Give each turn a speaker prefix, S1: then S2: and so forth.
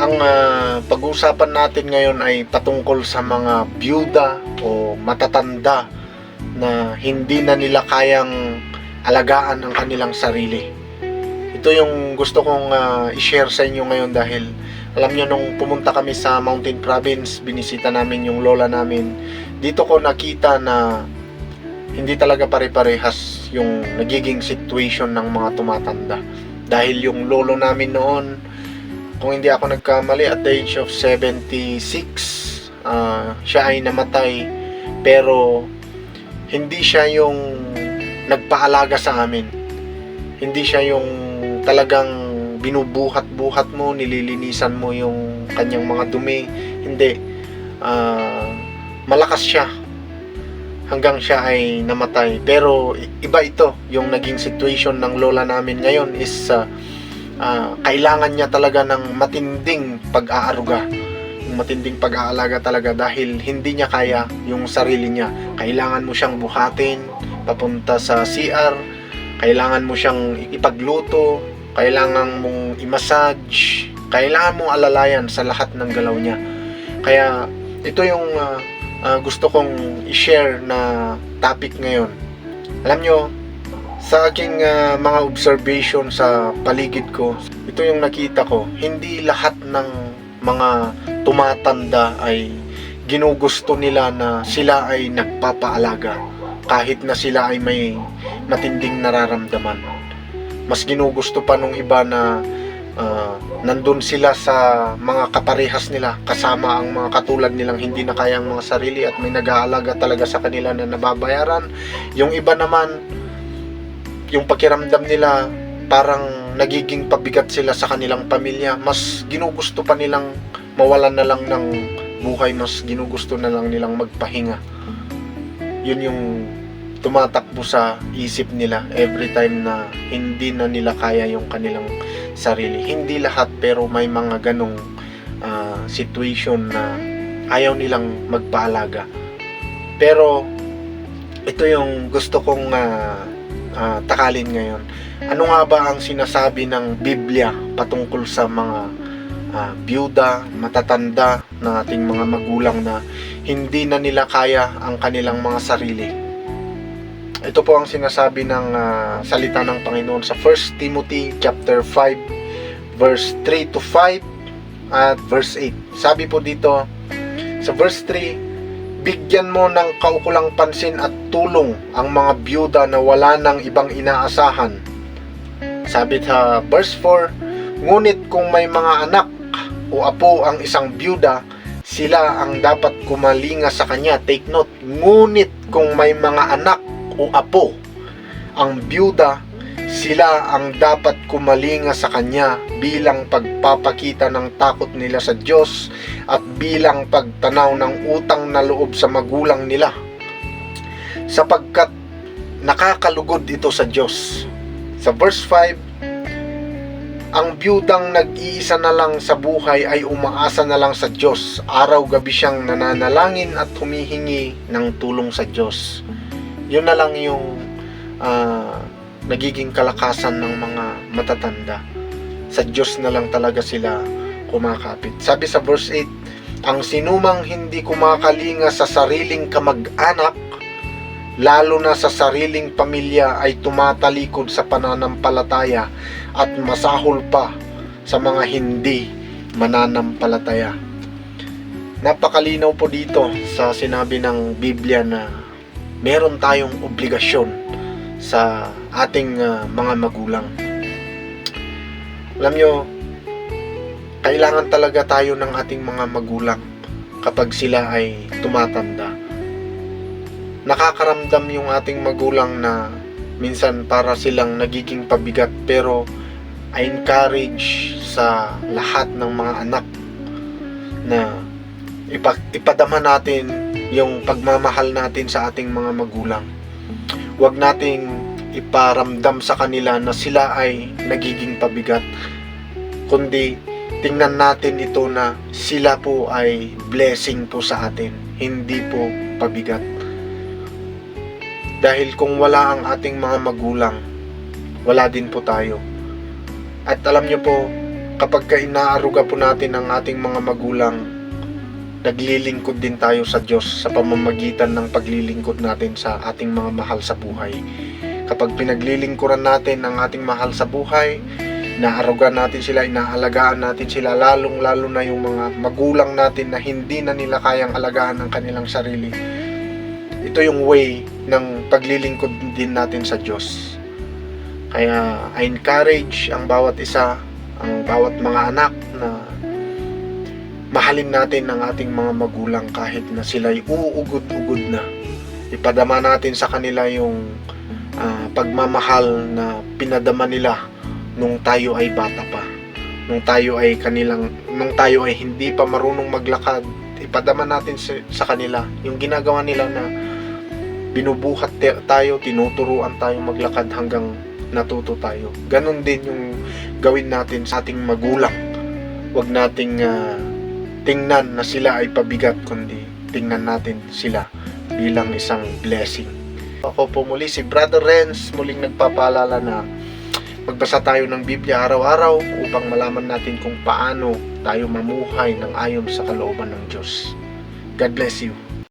S1: Ang pag-uusapan natin ngayon ay patungkol sa mga byuda o matatanda na hindi na nila kayang alagaan ang kanilang sarili. Ito yung gusto kong i-share sa inyo ngayon dahil alam nyo, nung pumunta kami sa Mountain Province, binisita namin yung lola namin. Dito ko nakita na hindi talaga pare-parehas yung nagiging situation ng mga tumatanda. Dahil yung lolo namin noon, kung hindi ako nagkamali, at the age of 76, siya ay namatay. Pero hindi siya yung nagpaalaga sa amin. Hindi siya yung talagang binubuhat-buhat mo, nililinisan mo yung kanyang mga dumi. Hindi. Malakas siya hanggang siya ay namatay. Pero iba ito, yung naging situation ng lola namin ngayon is kailangan niya talaga ng matinding pag-aaruga, yung matinding pag-aalaga talaga, dahil hindi niya kaya yung sarili niya. Kailangan mo siyang buhatin papunta sa CR, kailangan mo siyang ipagluto, kailangan mong i-massage, kailangan mong alalayan sa lahat ng galaw niya. Kaya ito yung gusto kong i-share na topic ngayon. Alam nyo, sa aking mga observation sa paligid ko, ito yung nakita ko. Hindi lahat ng mga tumatanda ay ginugusto nila na sila ay nagpapaalaga kahit na sila ay may matinding nararamdaman. Mas ginugusto pa nung iba na nandun sila sa mga kaparehas nila, kasama ang mga katulad nilang hindi na kayang mga sarili at may nag-aalaga talaga sa kanila na nababayaran. Yung iba naman, yung pakiramdam nila parang nagiging pabigat sila sa kanilang pamilya. Mas ginugusto pa nilang mawalan na lang ng buhay, mas ginugusto na lang nilang magpahinga. Yun yung tumatakbo sa isip nila every time na hindi na nila kaya yung kanilang sarili. Hindi lahat, pero may mga ganong situation na ayaw nilang magpaalaga. Pero ito yung gusto kong takalin ngayon. Ano nga ba ang sinasabi ng Biblia patungkol sa mga byuda, matatanda ng ating mga magulang na hindi na nila kaya ang kanilang mga sarili? Ito po ang sinasabi ng salita ng Panginoon sa 1 Timothy chapter 5 verse 3 to 5 at verse 8. Sabi po dito sa verse 3, bigyan mo ng kaukulang pansin at tulong ang mga byuda na wala ng ibang inaasahan. Sabi sa verse 4, ngunit kung may mga anak o apo ang isang byuda, sila ang dapat kumalinga sa kanya. Take note, ngunit kung may mga anak o apo ang byuda, sila ang dapat kumalinga sa kanya bilang pagpapakita ng takot nila sa Diyos at bilang pagtanaw ng utang na loob sa magulang nila, sapagkat nakakalugod ito sa Diyos. Sa verse 5, ang byudang nag-iisa na lang sa buhay ay umaasa na lang sa Diyos. Araw-gabi siyang nananalangin at humihingi ng tulong sa Diyos. Yun na lang yung nagiging kalakasan ng mga matatanda. Sa Diyos na lang talaga sila kumakapit. Sabi sa verse 8, ang sinumang hindi kumakalinga sa sariling kamag-anak, lalo na sa sariling pamilya, ay tumatalikod sa pananampalataya at masahol pa sa mga hindi mananampalataya. Napakalinaw po dito sa sinabi ng Biblia na meron tayong obligasyon sa ating mga magulang. Alam nyo, kailangan talaga tayo ng ating mga magulang kapag sila ay tumatanda. Nakakaramdam yung ating magulang na minsan para silang nagiging pabigat, pero I encourage sa lahat ng mga anak na ipadama natin yung pagmamahal natin sa ating mga magulang. Huwag nating iparamdam sa kanila na sila ay nagiging pabigat, kundi tingnan natin ito na sila po ay blessing po sa atin, hindi po pabigat. Dahil kung wala ang ating mga magulang, wala din po tayo. At alam nyo po, kapag inaaruga po natin ang ating mga magulang, naglilingkod din tayo sa Diyos sa pamamagitan ng paglilingkod natin sa ating mga mahal sa buhay. Kapag pinaglilingkuran natin ang ating mahal sa buhay, inaaruga natin sila, inaalagaan natin sila, lalong-lalo na yung mga magulang natin na hindi na nila kayang alagaan ang kanilang sarili. Ito yung way ng paglilingkod din natin sa Diyos. Kaya I encourage ang bawat isa, ang bawat mga anak na mahalin natin ang ating mga magulang kahit na sila'y uugod-ugod na. Ipadama natin sa kanila yung pagmamahal na pinadama nila nung tayo ay bata pa. Nung tayo ay hindi pa marunong maglakad, ipadama natin sa kanila yung ginagawa nila na binubuhat tayo, tinuturuan tayo maglakad hanggang natuto tayo. Ganon din yung gawin natin sa ating magulang. Huwag nating tingnan na sila ay pabigat, kundi tingnan natin sila bilang isang blessing. Ako po muli si Brother Renz, muling nagpapaalala na magbasa tayo ng Biblia araw-araw upang malaman natin kung paano tayo mamuhay ng ayon sa kalooban ng Diyos. God bless you.